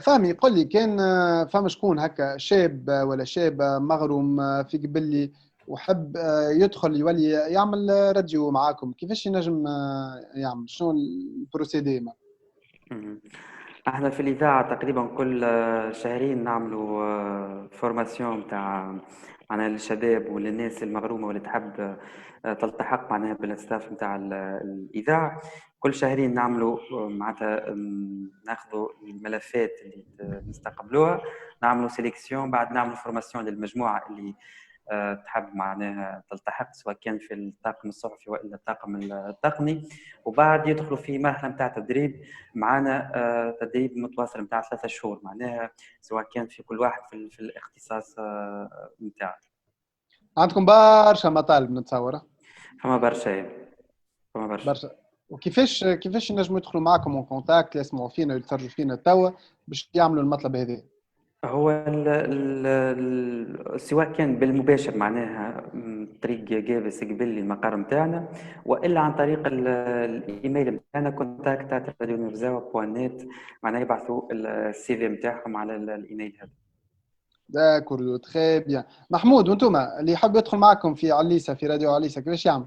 فهمي يقول لي كان فما شكون هكا شاب ولا شابة مغروم في قبلي وحب يدخل يولي يعمل راديو معاكم، كيفاش ينجم يعمل؟ شنو البروسيدي؟ احنا في الإذاعة تقريبا كل شهرين نعملوا فورماسيون متاع معناها للشباب وللناس المغرومة واللي تحب تلتحق معناها بالستاف متاع الإذاعة. كل شهرين نعملوا معناتها ناخذوا الملفات اللي نستقبلوها، نعملوا سيليكسيون، بعد نعملوا فورماسيون للمجموعة اللي تحب معناها تلتحق سواء كان في الطاقم الصحفي والا الطاقم التقني، وبعد يدخلوا في مرحله نتاع تدريب معنا، تدريب متواصل نتاع 3 شهور معناها، سواء كان في كل واحد في الاختصاص نتاعه. عندكم برشا مطالب نتصور؟ فما برشا وكيفاش نجموا يدخلوا معكم اون كونتاكت، يسمعوا فينا ويتفرجوا فينا توا باش يعملوا المطلب هذا؟ هو سواء كان بالمباشر معناها طريق جابس قبل المقر نتاعنا، والا عن طريق الايميل نتاعنا contact@radionurzawa.net، معناها يبعثوا السي في نتاعهم على الايميل هذا. داكور تري بيان. محمود وانتم اللي يحب يدخل معكم في عليسه في راديو عليسه كيفاش يعمل؟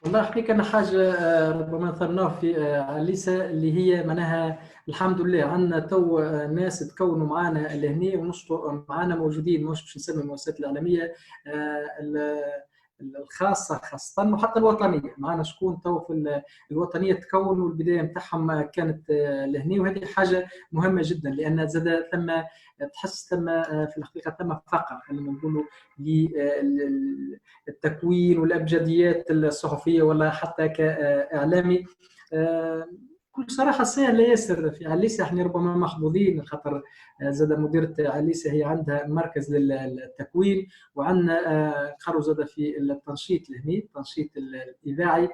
والله حقيقة أنا حاجة ربما نثرناه في عليسة اللي هي معناها الحمد لله عندنا تو ناس تكونوا معنا لهنا ونشطوا معنا موجودين، مش باش نسمي المؤسسات الإعلامية الخاصة خاصة وحتى الوطنية، معنا شكون تو في الوطنية تكونوا والبداية نتاعهم كانت لهنا، وهذه حاجة مهمة جدا لأن زاد ثم تحس ثم في الحقيقة ثم فقر خلينا نقولوا للتكوين والأبجديات الصحفية ولا حتى كإعلامي. بكل صراحة سهل ياسر في عليسة، احنا ربما محظوظين خاطر زاد مديرة عليسة هي عندها مركز للتكوين، وعندنا خرج زاد في التنشيط الهني التنشيط الإذاعي،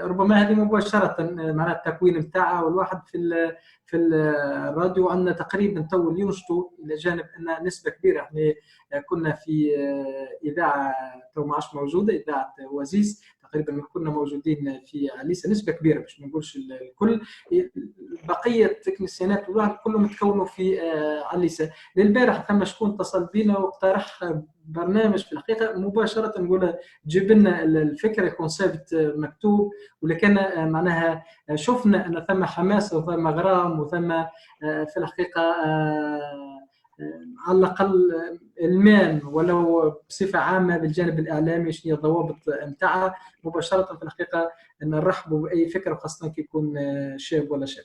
ربما هذه مباشرة معناها التكوين نتاعها، والواحد في الراديو عندنا تقريبا تو ينشطوا الى جانب ان نسبه كبيره. احنا كنا في اذاعه تو ما عادش موجوده، اذاعه وزيز تقريبا كنا موجودين في عليسه نسبه كبيره باش ما نقولش الكل، بقيه التكنيسيانات والواحد كلهم تكونوا في عليسه. للبارح ثم شكون اتصل بينا واقترح برنامج في الحقيقه مباشره نقول جيب لنا الفكره الكونسيبت مكتوب، ولكن معناها شفنا ان ثم حماس وثم غرام وثم في الحقيقه على الاقل المال ولو بصفه عامه بالجانب الاعلامي شنو هي الضوابط نتاعها، مباشره في الحقيقه ان نرحبوا باي فكره خاصه كي يكون شاب ولا شاب.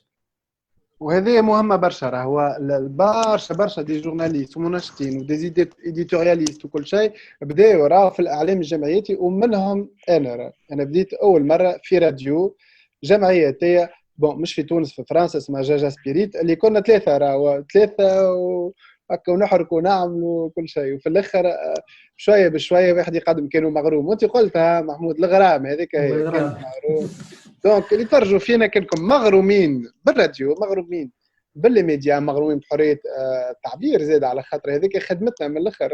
وهذه مهمه برشا، راهو برشا دي جورناليست ومنشطين ودي ايديتورياليست وكل شيء بداوا راهو في الاعلام الجمعياتي، ومنهم انا بديت اول مره في راديو جمعياتيه مش في تونس، في فرنسا اسمها جاجا سبيريت، اللي كنا ثلاثه هكا ونحركوا ونعملوا كل شيء، وفي الاخر شويه بشويه واحد يقدم كانوا مغروم. وانت قلتها محمود الغرام هذيك هي كان مغروم. دونك اللي ترجوا فينا كانكم مغرومين بالراديو، مغرومين باللي ميديا، مغرومين بحريه التعبير زاد، على خاطر هذيك خدمتنا من الاخر.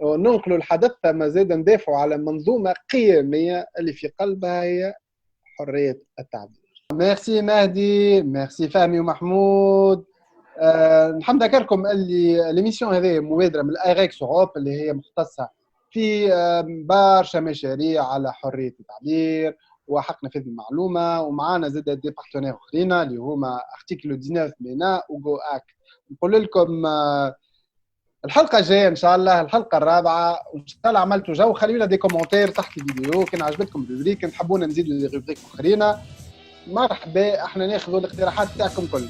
وننقلوا الحدث ما زاد ندافعوا على منظومه قيميه اللي في قلبها هي حريه التعبير. ميرسي مهدي، ميرسي فهمي ومحمود. نحب نذكركم اللي ليميسيون هذه مبادره من الايغيكس اوروب اللي هي مختصه في برشا مشاريع على حريه التعبير وحق نفاذ المعلومه، ومعانا زاد دي بارتنير اخرين اللي هما ارتيكل 19 مينا وجو اك. نقول لكم الحلقه الجايه ان شاء الله، الحلقه الرابعه، وان شاء الله عملتوا جو. خليوا لنا دي كومنتير تحت الفيديو كان عجبتكم الروبريك، كان تحبونا نزيدوا دي روبريك اخرين مرحبا، احنا ناخذوا الاقتراحات تاعكم كل.